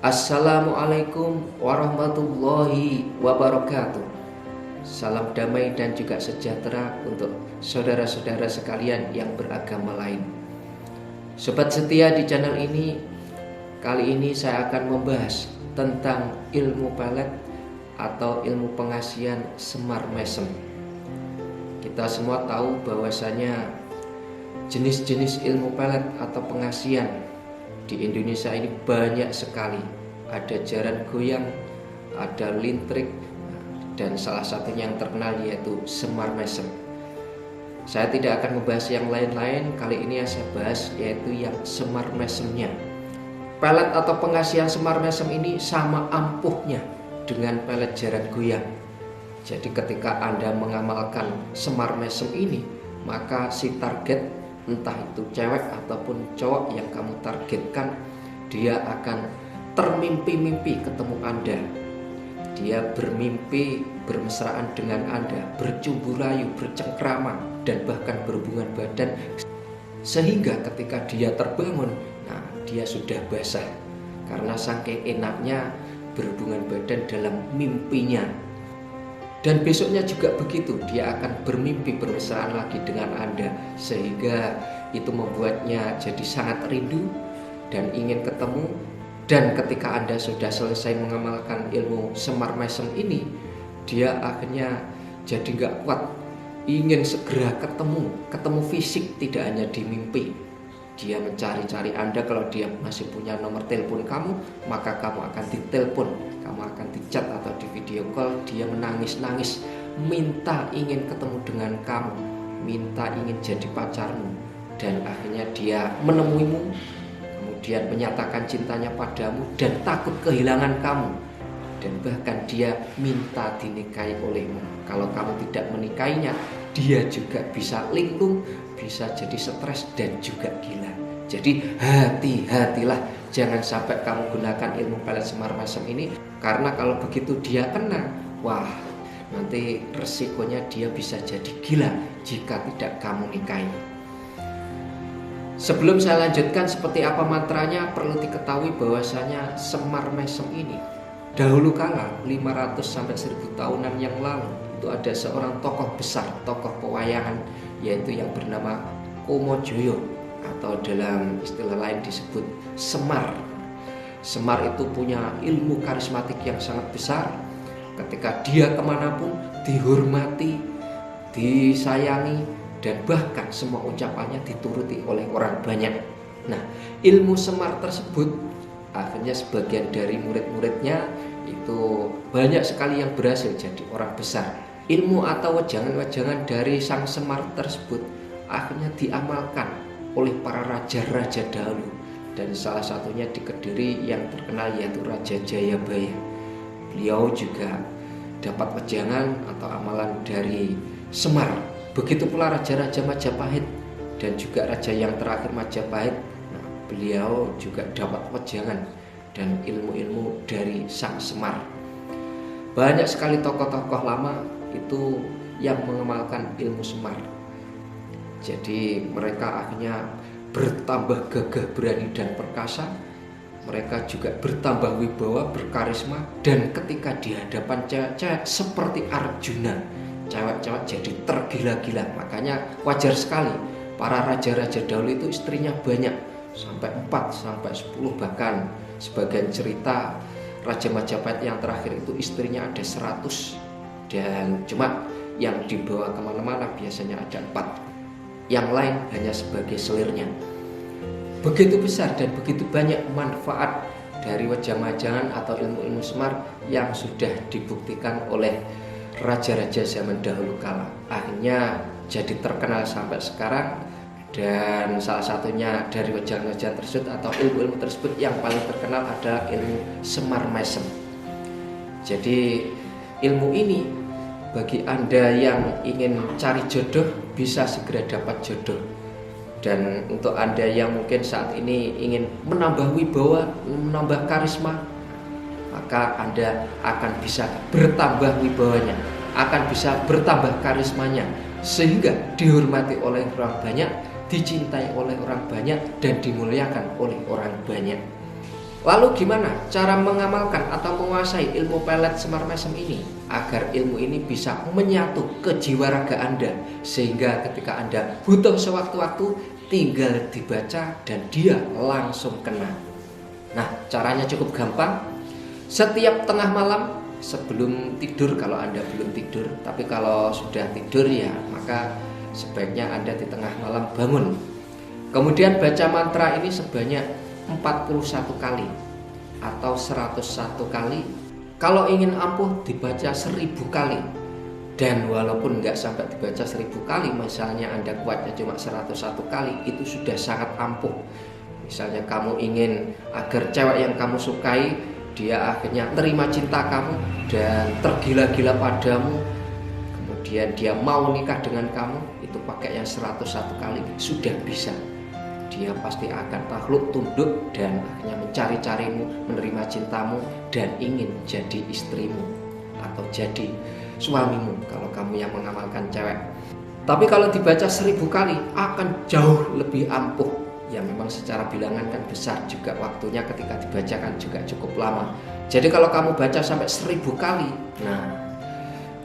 Assalamualaikum warahmatullahi wabarakatuh. Salam damai dan juga sejahtera untuk saudara-saudara sekalian yang beragama lain. Sobat setia di channel ini, kali ini saya akan membahas tentang ilmu pelet atau ilmu pengasihan Semar Mesem. Kita semua tahu bahwasanya jenis-jenis ilmu pelet atau pengasihan di Indonesia ini banyak sekali. Ada jaran goyang, ada lintrik, dan salah satunya yang terkenal yaitu Semar Mesem. Saya tidak akan membahas yang lain-lain, kali ini yang saya bahas yaitu yang Semar Mesemnya. Pelet atau pengasihan Semar Mesem ini sama ampuhnya dengan pelet jaran goyang. Jadi ketika Anda mengamalkan Semar Mesem ini, maka si target, entah itu cewek ataupun cowok yang kamu targetkan, dia akan termimpi-mimpi ketemu Anda. Dia bermimpi bermesraan dengan Anda, bercumbu rayu, bercengkrama, dan bahkan berhubungan badan. Sehingga ketika dia terbangun, dia sudah basah karena saking enaknya berhubungan badan dalam mimpinya. Dan besoknya juga begitu, dia akan bermimpi bermesraan lagi dengan Anda, sehingga itu membuatnya jadi sangat rindu dan ingin ketemu. Dan ketika Anda sudah selesai mengamalkan ilmu Semar Mesem ini, dia akhirnya jadi gak kuat, ingin segera ketemu fisik, tidak hanya di mimpi. Dia mencari-cari Anda. Kalau dia masih punya nomor telepon kamu, maka kamu akan ditelepon, kamu akan dicat atau di video call. Dia menangis-nangis, minta ingin ketemu dengan kamu, minta ingin jadi pacarmu. Dan akhirnya dia menemuimu, kemudian menyatakan cintanya padamu dan takut kehilangan kamu. Dan bahkan dia minta dinikahi olehmu. Kalau kamu tidak menikahinya, dia juga bisa linglung, bisa jadi stres dan juga gila. Jadi hati-hatilah, jangan sampai kamu gunakan ilmu pelet Semar Mesem ini, karena kalau begitu dia kena, wah, nanti resikonya dia bisa jadi gila jika tidak kamu nikahi. Sebelum saya lanjutkan seperti apa mantranya, perlu diketahui bahwasanya Semar Mesem ini dahulu kala 500 sampai 1000 tahunan yang lalu itu ada seorang tokoh besar, tokoh pewayangan, yaitu yang bernama Komojoyo, atau dalam istilah lain disebut Semar. Semar itu punya ilmu karismatik yang sangat besar. Ketika dia kemanapun dihormati, disayangi, dan bahkan semua ucapannya dituruti oleh orang banyak. Nah, ilmu Semar tersebut akhirnya sebagian dari murid-muridnya itu banyak sekali yang berhasil jadi orang besar. Ilmu atau wejangan-wejangan dari sang Semar tersebut akhirnya diamalkan oleh para raja-raja dahulu, dan salah satunya di Kediri yang terkenal yaitu Raja Jayabaya. Beliau juga dapat wejangan atau amalan dari Semar. Begitu pula raja-raja Majapahit dan juga raja yang terakhir Majapahit. Beliau juga dapat wejangan dan ilmu-ilmu dari sang Semar. Banyak sekali tokoh-tokoh lama itu yang mengamalkan ilmu Semar. Jadi mereka akhirnya bertambah gagah, berani, dan perkasa. Mereka juga bertambah wibawa, berkarisma. Dan ketika di hadapan cewek-cewek seperti Arjuna, cewek-cewek jadi tergila-gila. Makanya wajar sekali para raja-raja dahulu itu istrinya banyak, sampai 4, sampai 10, bahkan sebagian cerita Raja Majapahit yang terakhir itu istrinya ada 100. Dan cuma yang dibawa kemana-mana biasanya ada 4, yang lain hanya sebagai selirnya. Begitu besar dan begitu banyak manfaat dari wejangan-wejangan atau ilmu-ilmu Semar yang sudah dibuktikan oleh raja-raja zaman dahulu kala. Akhirnya jadi terkenal sampai sekarang. Dan salah satunya dari wejangan-wejangan tersebut atau ilmu-ilmu tersebut yang paling terkenal adalah ilmu Semar Mesem. Jadi ilmu ini bagi Anda yang ingin cari jodoh bisa segera dapat jodoh. Dan untuk Anda yang mungkin saat ini ingin menambah wibawa, menambah karisma, maka Anda akan bisa bertambah wibawanya, akan bisa bertambah karismanya, sehingga dihormati oleh orang banyak, dicintai oleh orang banyak, dan dimuliakan oleh orang banyak. Lalu gimana cara mengamalkan atau menguasai ilmu pelet Semar Mesem ini agar ilmu ini bisa menyatu ke jiwa raga Anda, sehingga ketika Anda butuh sewaktu-waktu tinggal dibaca dan dia langsung kena. Nah, caranya cukup gampang. Setiap tengah malam sebelum tidur, kalau Anda belum tidur, tapi kalau sudah tidur ya maka sebaiknya Anda di tengah malam bangun. Kemudian baca mantra ini sebanyak 41 kali atau 101 kali. Kalau ingin ampuh dibaca 1000 kali. Dan walaupun nggak sampai dibaca 1000 kali, misalnya Anda kuatnya cuma 101 kali, itu sudah sangat ampuh. Misalnya kamu ingin agar cewek yang kamu sukai dia akhirnya terima cinta kamu dan tergila-gila padamu, kemudian dia mau nikah dengan kamu, itu pakai yang 101 kali sudah bisa. Dia pasti akan takluk tunduk dan akhirnya mencari-carimu, menerima cintamu dan ingin jadi istrimu atau jadi suamimu kalau kamu yang mengamalkan cewek. Tapi kalau dibaca 1000 kali akan jauh lebih ampuh. Ya memang secara bilangan kan besar juga waktunya, ketika dibacakan juga cukup lama. Jadi kalau kamu baca sampai 1000 kali, nah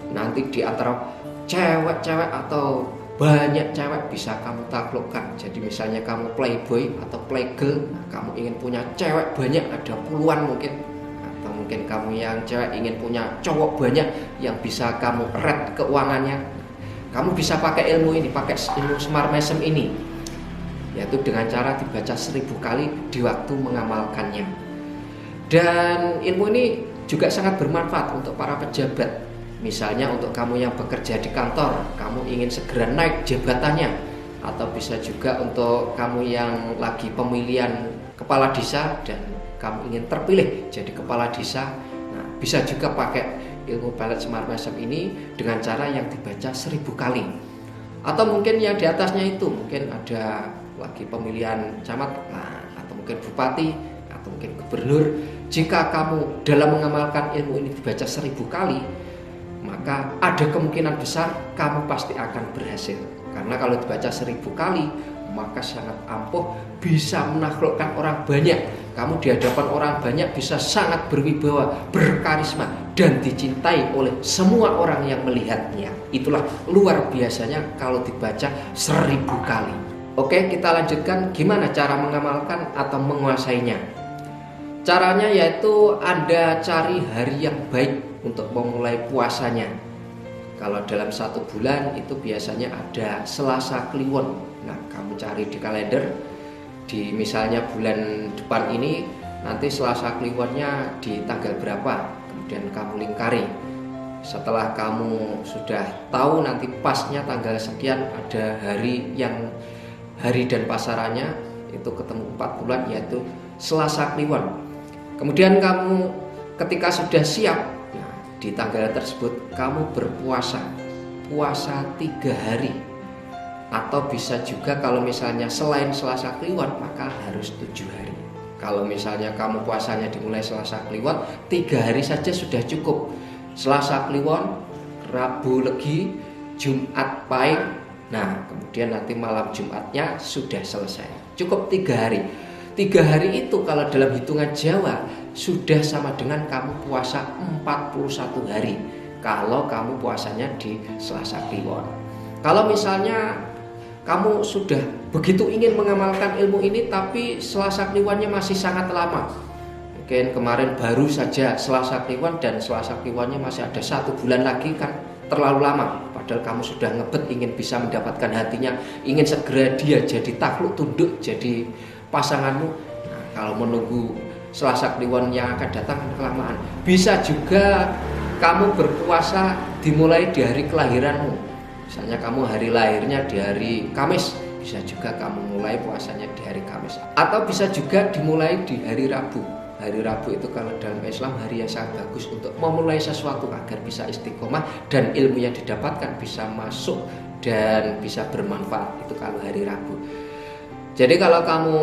nanti di antara cewek-cewek atau banyak cewek bisa kamu taklukkan. Jadi misalnya kamu playboy atau playgirl, nah, kamu ingin punya cewek banyak, ada puluhan mungkin, atau mungkin kamu yang cewek ingin punya cowok banyak yang bisa kamu eret keuangannya, kamu bisa pakai ilmu ini, pakai ilmu Semar Mesem ini, yaitu dengan cara dibaca 1000 kali di waktu mengamalkannya. Dan ilmu ini juga sangat bermanfaat untuk para pejabat. Misalnya untuk kamu yang bekerja di kantor, kamu ingin segera naik jabatannya, atau bisa juga untuk kamu yang lagi pemilihan kepala desa dan kamu ingin terpilih jadi kepala desa. Nah, bisa juga pakai ilmu pelet Semar Mesem ini dengan cara yang dibaca 1000 kali. Atau mungkin yang di atasnya itu, mungkin ada lagi pemilihan camat, nah, atau mungkin bupati, atau mungkin gubernur. Jika kamu dalam mengamalkan ilmu ini dibaca 1000 kali, maka ada kemungkinan besar kamu pasti akan berhasil. Karena kalau dibaca 1000 kali, maka sangat ampuh, bisa menaklukkan orang banyak. Kamu di hadapan orang banyak bisa sangat berwibawa, berkarisma, dan dicintai oleh semua orang yang melihatnya. Itulah luar biasanya kalau dibaca 1000 kali. Oke, kita lanjutkan gimana cara mengamalkan atau menguasainya. Caranya yaitu Anda cari hari yang baik untuk memulai puasanya. Kalau dalam 1 bulan itu biasanya ada Selasa Kliwon. Nah, kamu cari di kalender, di misalnya bulan depan ini nanti Selasa Kliwonnya di tanggal berapa, kemudian kamu lingkari. Setelah kamu sudah tahu nanti pasnya tanggal sekian ada hari yang hari dan pasarannya itu ketemu 4 bulan, yaitu Selasa Kliwon. Kemudian kamu ketika sudah siap, nah, di tanggal tersebut kamu berpuasa, puasa 3 hari. Atau bisa juga kalau misalnya selain Selasa Kliwon maka harus 7 hari. Kalau misalnya kamu puasanya dimulai Selasa Kliwon, 3 hari saja sudah cukup. Selasa Kliwon, Rabu Legi, Jumat Pahing. Nah, kemudian nanti malam Jumatnya sudah selesai. Cukup 3 hari. 3 hari itu kalau dalam hitungan Jawa sudah sama dengan kamu puasa 41 hari kalau kamu puasanya di Selasa Kliwon. Kalau misalnya kamu sudah begitu ingin mengamalkan ilmu ini tapi Selasa Kliwonnya masih sangat lama, mungkin kemarin baru saja Selasa Kliwon dan Selasa Kliwonnya masih ada 1 bulan lagi, kan terlalu lama. Padahal kamu sudah ngebet ingin bisa mendapatkan hatinya, ingin segera dia jadi takluk tunduk jadi pasanganmu. Nah, kalau menunggu Selasa Kliwon yang akan datang kelamaan. Bisa juga kamu berpuasa dimulai di hari kelahiranmu. Misalnya kamu hari lahirnya di hari Kamis, bisa juga kamu mulai puasanya di hari Kamis. Atau bisa juga dimulai di hari Rabu. Hari Rabu itu kalau dalam Islam hari yang sangat bagus untuk memulai sesuatu agar bisa istiqomah dan ilmu yang didapatkan bisa masuk dan bisa bermanfaat. Itu kalau hari Rabu. Jadi kalau kamu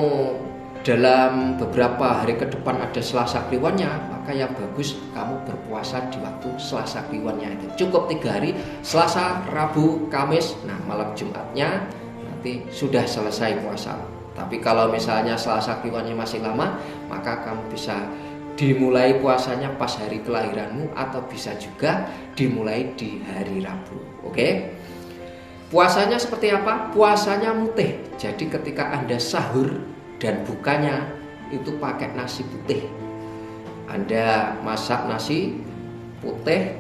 dalam beberapa hari ke depan ada Selasa Kliwonnya, maka yang bagus kamu berpuasa di waktu Selasa Kliwonnya itu. Cukup 3 hari, Selasa, Rabu, Kamis, nah malam Jumatnya nanti sudah selesai puasa. Tapi kalau misalnya Selasa Kliwonnya masih lama, maka kamu bisa dimulai puasanya pas hari kelahiranmu atau bisa juga dimulai di hari Rabu. Oke? Puasanya seperti apa? Puasanya mutih. Jadi ketika Anda sahur dan bukanya itu pakai nasi putih. Anda masak nasi putih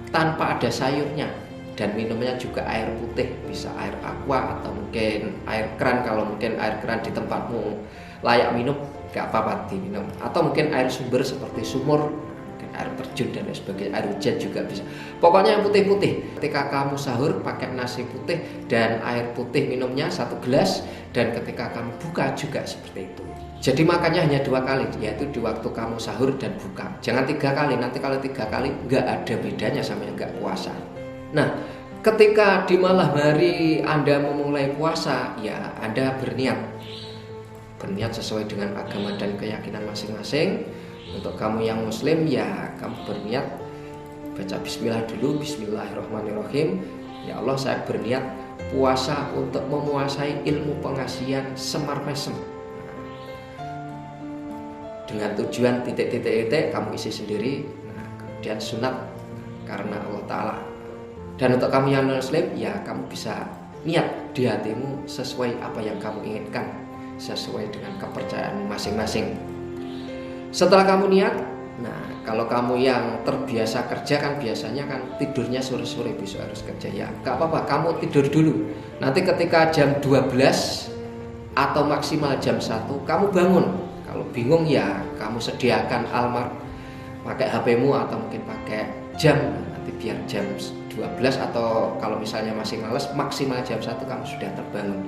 tanpa ada sayurnya dan minumnya juga air putih, bisa air aqua atau mungkin air keran. Kalau mungkin air keran di tempatmu layak minum, gak apa-apa diminum, atau mungkin air sumber seperti sumur, mungkin air terjun dan lain sebagainya, air hujan juga bisa. Pokoknya yang putih-putih. Ketika kamu sahur pakai nasi putih dan air putih minumnya 1 gelas, dan ketika kamu buka juga seperti itu. Jadi makannya hanya 2 kali, yaitu di waktu kamu sahur dan buka. Jangan 3 kali, nanti kalau 3 kali nggak ada bedanya sama yang nggak puasa. Nah, ketika di malam hari Anda memulai puasa, ya Anda berniat sesuai dengan agama dan keyakinan masing-masing. Untuk kamu yang muslim, ya kamu berniat baca bismillah dulu. Bismillahirrahmanirrahim. Ya Allah, saya berniat puasa untuk memuasai ilmu pengasihan Semar Mesem. Dengan tujuan titik-titik kamu isi sendiri. Nah, kemudian sunat karena Allah Ta'ala. Dan untuk kamu yang non-muslim, ya kamu bisa niat di hatimu sesuai apa yang kamu inginkan, sesuai dengan kepercayaan masing-masing. Setelah kamu niat, nah kalau kamu yang terbiasa kerja kan biasanya kan tidurnya sore-sore, besok harus kerja, ya gak apa-apa, kamu tidur dulu. Nanti ketika jam 12 atau maksimal jam 1 kamu bangun. Kalau bingung ya kamu sediakan alarm pakai HP-mu atau mungkin pakai jam, nanti biar jam 12 atau kalau misalnya masih males maksimal jam 1 kamu sudah terbangun.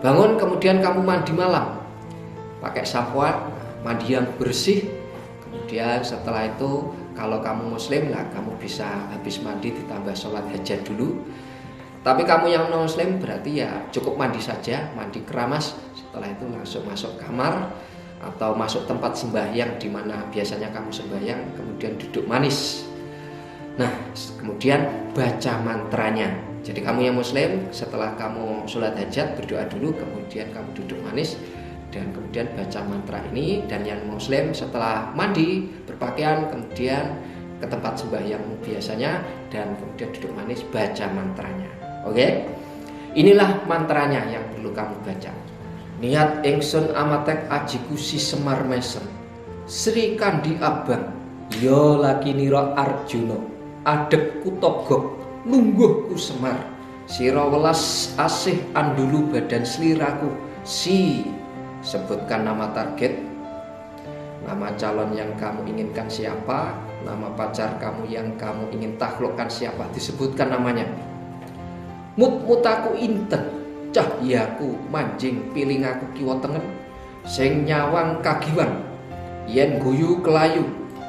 Bangun, kemudian kamu mandi malam pakai syahwat, mandi yang bersih. Kemudian setelah itu kalau kamu muslim lah, kamu bisa habis mandi ditambah sholat hajat dulu. Tapi kamu yang non muslim berarti ya cukup mandi saja, mandi keramas. Setelah itu langsung masuk kamar atau masuk tempat sembahyang di mana biasanya kamu sembahyang, kemudian duduk manis. Nah, kemudian baca mantranya. Jadi kamu yang muslim setelah kamu sholat hajat berdoa dulu, kemudian kamu duduk manis dan kemudian baca mantra ini. Dan yang muslim setelah mandi, berpakaian, kemudian ke tempat sembahyangmu biasanya dan kemudian duduk manis baca mantranya. Oke? Inilah mantranya yang perlu kamu baca. Niat ingsun amatek ajiku si Semar Mesem, Sri Kandi Abang, yo lakinira Arjuna, adekku togok, lungguhku Semar, sira welas asih andulu badan sliraku. Si, sebutkan nama target, nama calon yang kamu inginkan siapa, nama pacar kamu yang kamu ingin taklukkan siapa, disebutkan namanya. Mut-mutaku inten, cahyaku manjing pilingaku kiwa tengen, sing nyawang kagiwan, yen guyu kelayu,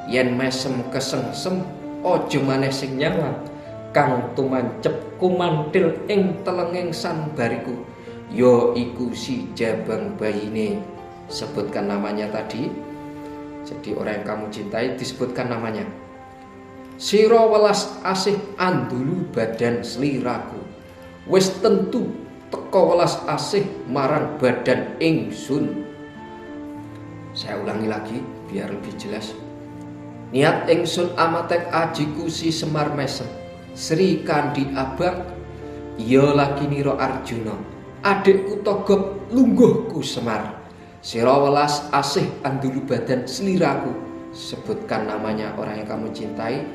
yen mesem kesengsem, aja maneh sing nyawang, kang tumancep kumantil ing telenging sanbariku, ya iku si Jabang Bayine. Sebutkan namanya tadi. Jadi orang yang kamu cintai disebutkan namanya. Sira welas asih andulu badan sliraku, wis tentu teko welas asih marang badan ingsun. Saya ulangi lagi biar lebih jelas. Niat ingsun amatek ajiku si Semar Mesem, Sri Kandi Abang, ya lakinira Arjuna, adikku togop lungguhku Semar, sira welas asih andulu badan sliraku. Sebutkan namanya orang yang kamu cintai.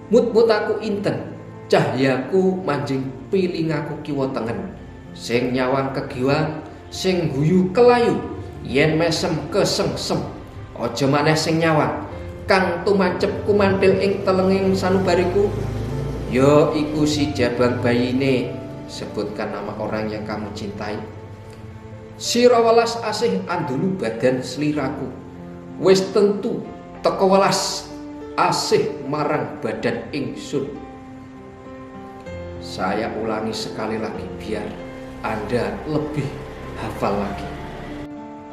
Mut-mutaku inten, cahyaku manjing pilingaku kiwa tengen, sing nyawang kegiwang, sing guyu kelayu, yen mesem kesengsem, aja maneh sing nyawang, kang tumancep kumantil ing telenging sanubariku, ya iku si Jabang Bayine. Sebutkan nama orang yang kamu cintai. Sira welas asih andulu badan sliraku, wis tentu teko welas asih marang badan ingsun. Saya ulangi sekali lagi biar Anda lebih hafal lagi.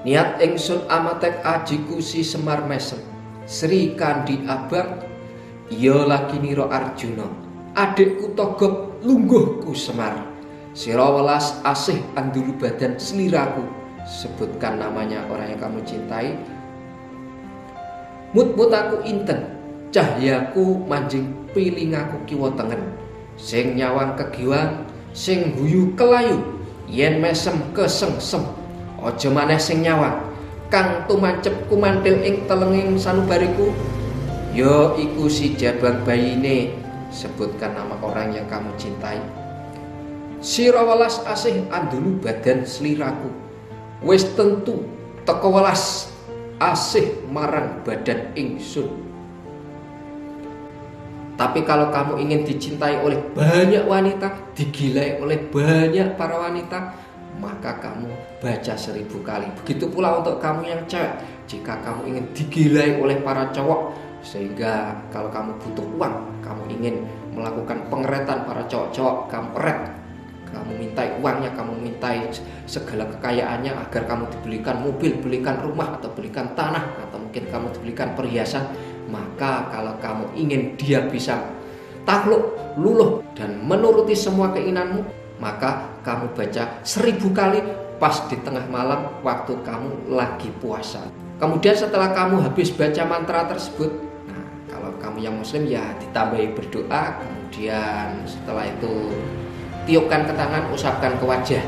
Niat ingsun amatek ajiku si Semar Mesem, Sri Kandi Abang, ya lakinira Arjuna, adikku togop lungguhku Semar, Sira welas asih andulu badan sliraku, sebutkan namanya orang yang kamu cintai. Mut-mut aku inten, cahyaku manjing pilingaku kiwa tengen, sing nyawang kegiwang, sing guyu kelayu, yen mesem kesengsem, aja maneh sing nyawang, kang tumancep kumantil ing telenging sanubariku, ya iku si jabang bayine, sebutkan nama orang yang kamu cintai. Sira welas asih andulu badan sliraku, wis tentu teka welas asih marang badan ingsun. Tapi kalau kamu ingin dicintai oleh banyak wanita, digilai oleh banyak para wanita, maka kamu baca 1000 kali. Begitu pula untuk kamu yang cewek, jika kamu ingin digilai oleh para cowok, sehingga kalau kamu butuh uang, kamu ingin melakukan pengeretan para cowok-cowok, kamu eret, kamu mintai uangnya, kamu mintai segala kekayaannya agar kamu dibelikan mobil, belikan rumah, atau belikan tanah, atau mungkin kamu dibelikan perhiasan. Maka kalau kamu ingin dia bisa takluk, luluh, dan menuruti semua keinginanmu, maka kamu baca 1000 kali pas di tengah malam waktu kamu lagi puasa. Kemudian setelah kamu habis baca mantra tersebut, nah kalau kamu yang muslim ya ditambahi berdoa, kemudian setelah itu tiupkan ke tangan, usapkan ke wajah.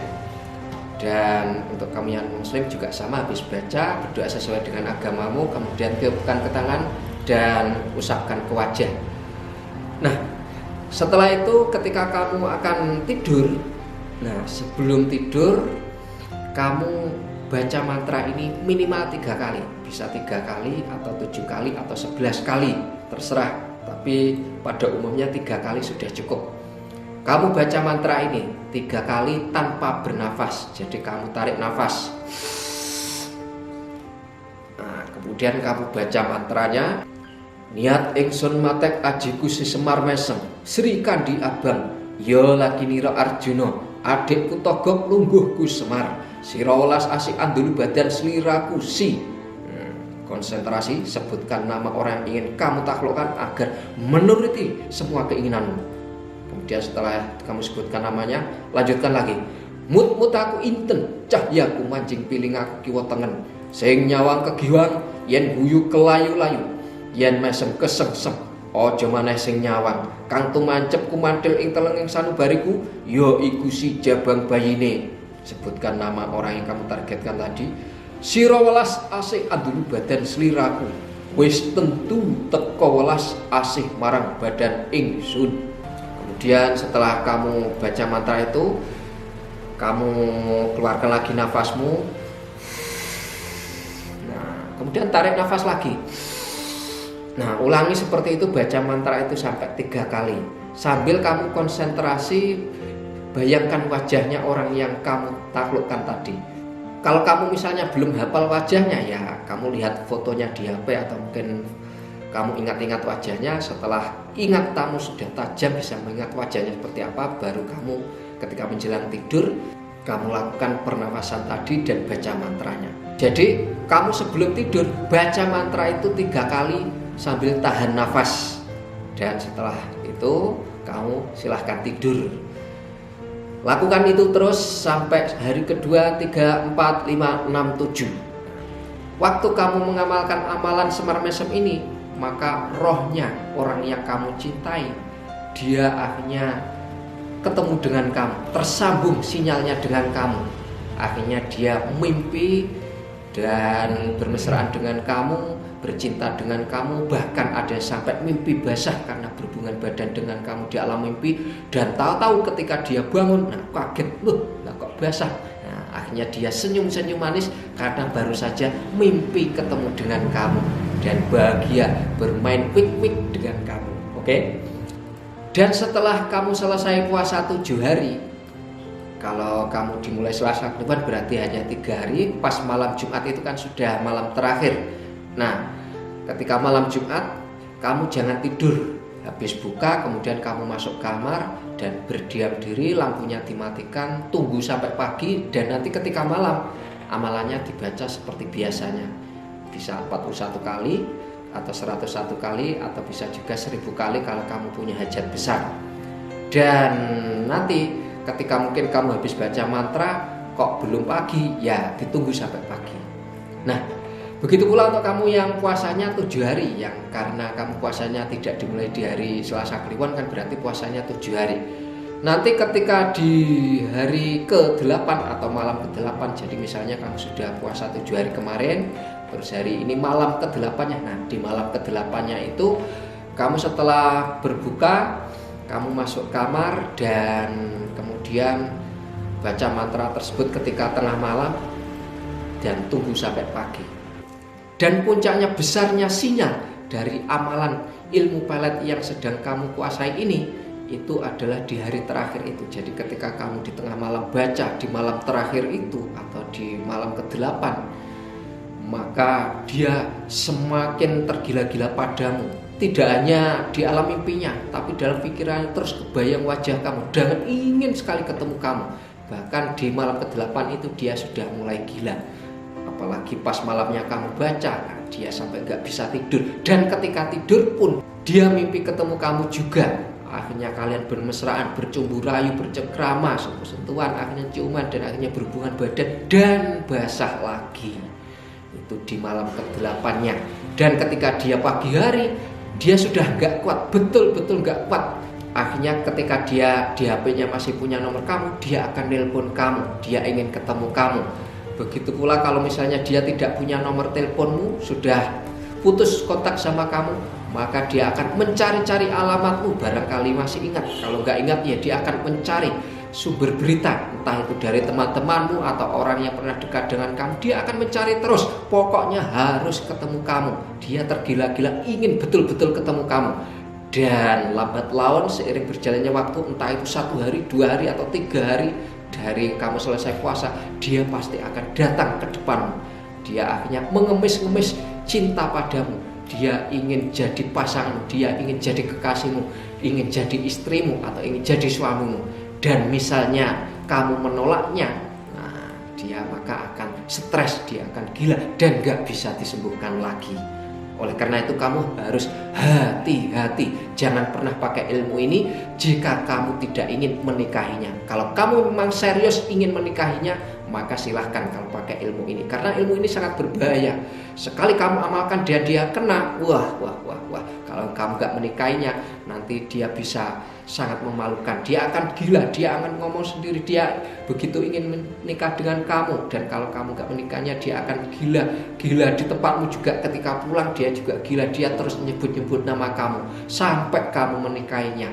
Dan untuk kamu yang muslim juga sama, habis baca, berdoa sesuai dengan agamamu, kemudian tiupkan ke tangan dan usapkan ke wajah. Nah, setelah itu ketika kamu akan tidur, nah sebelum tidur kamu baca mantra ini minimal 3 kali. Bisa 3 kali atau 7 kali atau 11 kali, terserah. Tapi pada umumnya 3 kali sudah cukup. Kamu baca mantra ini 3 kali tanpa bernafas. Jadi kamu tarik nafas. Nah, kemudian kamu baca mantranya. Niat ingsun matek ajiku si Semar Mesem, Sri Kandi Abang, ya Lakinira Arjuna, adikku Togok lungguhku Semar, sira welas asih andulu badan sliraku si. Konsentrasi, sebutkan nama orang yang ingin kamu taklukkan agar menuruti semua keinginanmu. Kemudian setelah kamu sebutkan namanya, lanjutkan lagi. Mut-mut aku inten, cahyaku manjing pilingaku kiwa tengen, sing nyawang kegiwang, yen guyu kelayu-layu, yen mesem kesengsem, aja maneh sing nyawang, kang tumancep kumantil ing telenging sanubariku, ya iku si jabang bayine. Sebutkan nama orang yang kamu targetkan tadi. Sira welas asih andulu badan sliraku, wis tentu teka welas asih marang badan ingsun. Kemudian setelah kamu baca mantra itu, kamu keluarkan lagi nafasmu. Nah, kemudian tarik nafas lagi. Nah, ulangi seperti itu, baca mantra itu sampai 3 kali. Sambil kamu konsentrasi, bayangkan wajahnya orang yang kamu taklukkan tadi. Kalau kamu misalnya belum hafal wajahnya, ya kamu lihat fotonya di HP, atau mungkin kamu ingat-ingat wajahnya. Setelah ingat kamu sudah tajam bisa mengingat wajahnya seperti apa, baru kamu ketika menjelang tidur kamu lakukan pernafasan tadi dan baca mantranya. Jadi kamu sebelum tidur baca mantra itu 3 kali sambil tahan nafas, dan setelah itu kamu silahkan tidur. Lakukan itu terus sampai hari kedua, 3, 4, 5, 6, 7. Waktu kamu mengamalkan amalan Semar Mesem ini, maka rohnya orang yang kamu cintai, dia akhirnya ketemu dengan kamu, tersambung sinyalnya dengan kamu. Akhirnya dia mimpi dan bermesraan dengan kamu, bercinta dengan kamu, bahkan ada sampai mimpi basah karena berhubungan badan dengan kamu di alam mimpi. Dan tahu-tahu ketika dia bangun, nah kaget, loh lah kok basah. Nah, akhirnya dia senyum-senyum manis karena baru saja mimpi ketemu dengan kamu dan bahagia bermain wik-wik dengan kamu. Oke? Dan setelah kamu selesai puasa 7 hari, kalau kamu dimulai Selasa ke depan berarti hanya 3 hari. Pas malam Jumat itu kan sudah malam terakhir. Nah, ketika malam Jumat kamu jangan tidur. Habis buka kemudian kamu masuk kamar dan berdiam diri, lampunya dimatikan, tunggu sampai pagi. Dan nanti ketika malam amalannya dibaca seperti biasanya. Bisa 41 kali atau 101 kali, atau bisa juga 1000 kali kalau kamu punya hajat besar. Dan nanti ketika mungkin kamu habis baca mantra kok belum pagi, ya ditunggu sampai pagi. Nah, begitu pula untuk kamu yang puasanya 7 hari, yang karena kamu puasanya tidak dimulai di hari Selasa Kliwon kan berarti puasanya 7 hari. Nanti ketika di hari ke-8 atau malam ke-8, jadi misalnya kamu sudah puasa 7 hari kemarin, terus hari ini malam ke-8-nya. Nah, di malam ke-8-nya itu kamu setelah berbuka, kamu masuk kamar dan kemudian baca mantra tersebut ketika tengah malam dan tunggu sampai pagi. Dan puncaknya besarnya sinyal dari amalan ilmu pelet yang sedang kamu kuasai ini, itu adalah di hari terakhir itu. Jadi ketika kamu di tengah malam baca di malam terakhir itu atau di malam ke-8, maka dia semakin tergila-gila padamu. Tidak hanya di alam mimpinya, tapi dalam pikirannya terus kebayang wajah kamu dan ingin sekali ketemu kamu. Bahkan di malam ke-8 itu dia sudah mulai gila. Apalagi pas malamnya kamu baca, dia sampai gak bisa tidur. Dan ketika tidur pun dia mimpi ketemu kamu juga. Akhirnya kalian bermesraan, bercumbu rayu, bercengkrama, sentuh-sentuhan, akhirnya ciuman dan akhirnya berhubungan badan dan basah lagi. Itu di malam ke-8-nya. Dan ketika dia pagi hari, dia sudah gak kuat, betul-betul gak kuat. Akhirnya ketika dia di HP-nya masih punya nomor kamu, dia akan nelpon kamu, dia ingin ketemu kamu. Begitu pula kalau misalnya dia tidak punya nomor teleponmu, sudah putus kontak sama kamu, maka dia akan mencari-cari alamatmu, barangkali masih ingat. Kalau nggak ingat ya dia akan mencari sumber berita, entah itu dari teman-temanmu atau orang yang pernah dekat dengan kamu. Dia akan mencari terus, pokoknya harus ketemu kamu. Dia tergila-gila ingin betul-betul ketemu kamu. Dan lambat laun seiring berjalannya waktu, entah itu 1 hari, 2 hari atau 3 hari dari kamu selesai puasa, dia pasti akan datang ke depanmu. Dia akhirnya mengemis-ngemis cinta padamu. Dia ingin jadi pasanganmu, dia ingin jadi kekasihmu, ingin jadi istrimu atau ingin jadi suamimu. Dan misalnya kamu menolaknya, nah dia maka akan stres, dia akan gila dan gak bisa disembuhkan lagi. Oleh karena itu kamu harus hati-hati, jangan pernah pakai ilmu ini jika kamu tidak ingin menikahinya. Kalau kamu memang serius ingin menikahinya, maka silahkan kamu pakai ilmu ini, karena ilmu ini sangat berbahaya. Sekali kamu amalkan dan dia kena, wah. Kalau kamu gak menikahinya, nanti dia bisa sangat memalukan. Dia akan gila, dia akan ngomong sendiri, dia begitu ingin menikah dengan kamu. Dan kalau kamu gak menikahnya, dia akan gila di tempatmu juga. Ketika pulang dia juga gila, dia terus nyebut-nyebut nama kamu sampai kamu menikahinya.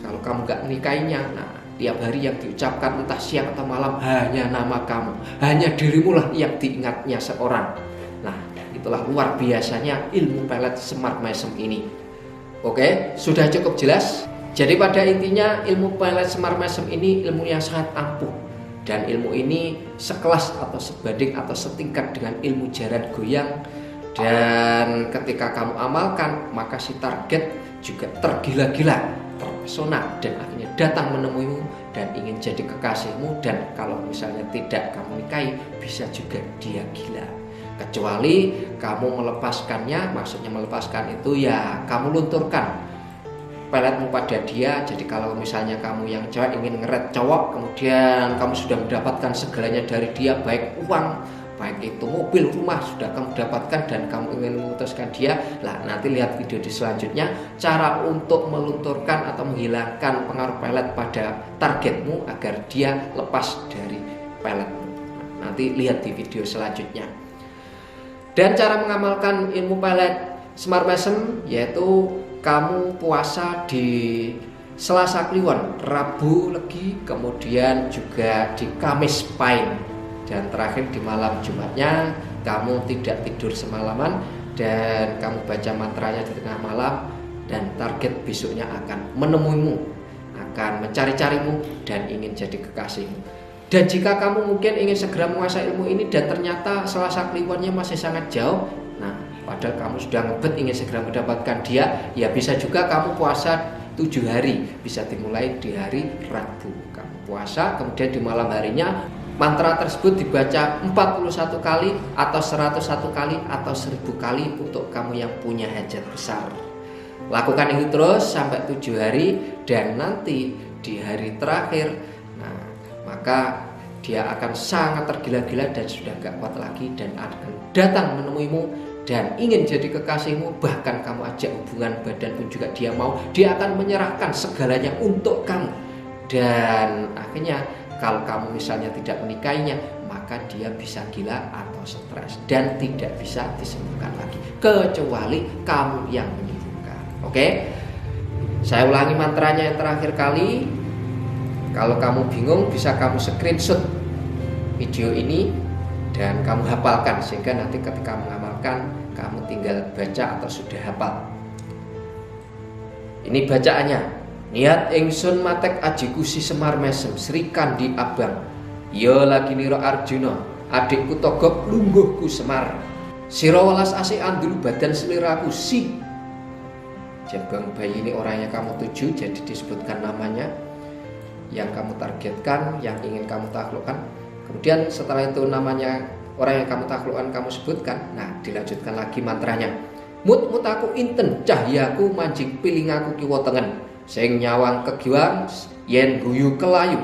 Kalau kamu gak menikahinya, nah tiap hari yang diucapkan entah siang atau malam hanya nama kamu, hanya dirimu lah yang diingatnya seorang. Nah, itulah luar biasanya ilmu pelet Semar Mesem ini. Oke, sudah cukup jelas. Jadi pada intinya ilmu pelet Semar Mesem ini ilmu yang sangat ampuh. Dan ilmu ini sekelas atau sebanding atau setingkat dengan ilmu jaran goyang. Dan ketika kamu amalkan, maka si target juga tergila-gila, terpesona, dan akhirnya datang menemuimu dan ingin jadi kekasihmu. Dan kalau misalnya tidak kamu nikahi, bisa juga dia gila. Kecuali kamu melepaskannya, maksudnya melepaskan itu ya kamu lunturkan peletmu pada dia. Jadi kalau misalnya kamu yang cewek ingin ngeret cowok, kemudian kamu sudah mendapatkan segalanya dari dia, baik uang, baik itu mobil, rumah, sudah kamu dapatkan dan kamu ingin memutuskan dia, lah nanti lihat video di selanjutnya cara untuk melunturkan atau menghilangkan pengaruh pelet pada targetmu agar dia lepas dari peletmu. Nanti lihat di video selanjutnya. Dan cara mengamalkan ilmu pelet Semar Mesem yaitu kamu puasa di Selasa Kliwon, Rabu Legi, kemudian juga di Kamis Pahing, dan terakhir di malam Jumatnya kamu tidak tidur semalaman dan kamu baca mantranya di tengah malam, dan target besoknya akan menemuimu, akan mencari-carimu dan ingin jadi kekasihmu. Dan jika kamu mungkin ingin segera menguasai ilmu ini dan ternyata Selasa Kliwonnya masih sangat jauh, nah padahal kamu sudah ngebet ingin segera mendapatkan dia, ya bisa juga kamu puasa 7 hari, bisa dimulai di hari Rabu. Kamu puasa, kemudian di malam harinya mantra tersebut dibaca 41 kali atau 101 kali atau 1000 kali untuk kamu yang punya hajat besar. Lakukan itu terus sampai 7 hari, dan nanti di hari terakhir, maka dia akan sangat tergila-gila dan sudah gak kuat lagi dan akan datang menemuimu dan ingin jadi kekasihmu. Bahkan kamu ajak hubungan badan pun juga dia mau. Dia akan menyerahkan segalanya untuk kamu. Dan akhirnya kalau kamu misalnya tidak menikahinya, maka dia bisa gila atau stres dan tidak bisa disembuhkan lagi, kecuali kamu yang menyembuhkan. Oke? Saya ulangi mantranya yang terakhir kali. Kalau kamu bingung, bisa kamu screenshot video ini dan kamu hafalkan, sehingga nanti ketika mengamalkan kamu tinggal baca atau sudah hafal. Ini bacaannya. Niat ingsun matek aji kusi Semar Mesem Sri Kandi Abang, ya lagi niro Arjuna adikku togok lungguhku Semar, sira welas asih andul badan seliraku si. Jabang bayi ini orang yang kamu tuju, jadi disebutkan namanya, yang kamu targetkan, yang ingin kamu taklukkan. Kemudian setelah itu namanya orang yang kamu taklukkan kamu sebutkan. Nah, dilanjutkan lagi mantranya. Mut aku inten cahyaku manjing pilingaku kiwa tengen, sing nyawang kegiwang yen guyu kelayu,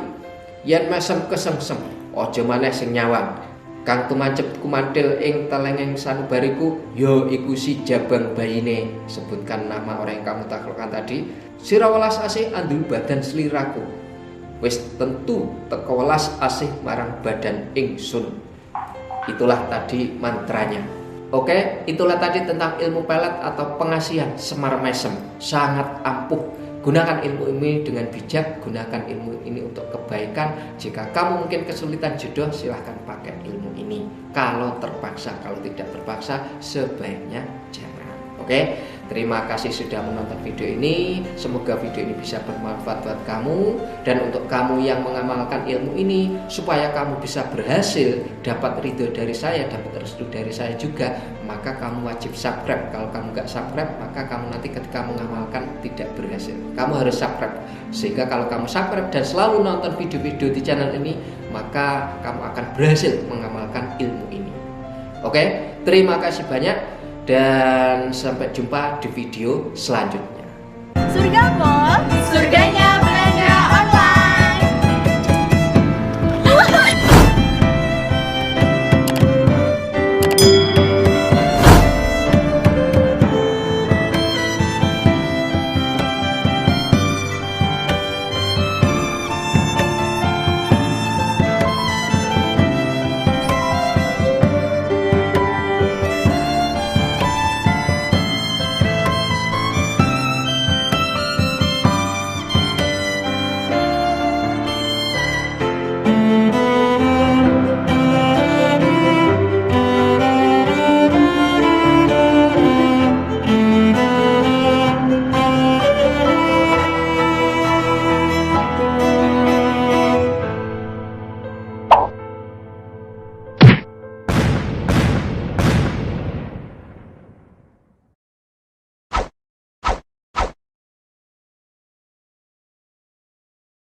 yen mesem kesengsem aja maneh sing nyawang. Kang tumancep kumantil ing telengeng sanubariku, ya iku si jabang bayine. Sebutkan nama orang yang kamu taklukkan tadi. Sira welas asih andul badan sliraku, wis tentu teko welas asih marang badan ingsun. Itulah tadi mantranya. Oke, itulah tadi tentang ilmu pelet atau pengasihan Semar Mesem. Sangat ampuh. Gunakan ilmu ini dengan bijak, gunakan ilmu ini untuk kebaikan. Jika kamu mungkin kesulitan jodoh, silahkan pakai ilmu ini. Kalau terpaksa, kalau tidak terpaksa, sebaiknya jangan. Oke, terima kasih sudah menonton video ini. Semoga video ini bisa bermanfaat buat kamu. Dan untuk kamu yang mengamalkan ilmu ini, supaya kamu bisa berhasil, dapat ridho dari saya, dapat restu dari saya juga, maka kamu wajib subscribe. Kalau kamu gak subscribe, maka kamu nanti ketika mengamalkan tidak berhasil. Kamu harus subscribe, sehingga kalau kamu subscribe dan selalu nonton video-video di channel ini, maka kamu akan berhasil mengamalkan ilmu ini. Oke, terima kasih banyak dan sampai jumpa di video selanjutnya. Surga Mall, surganya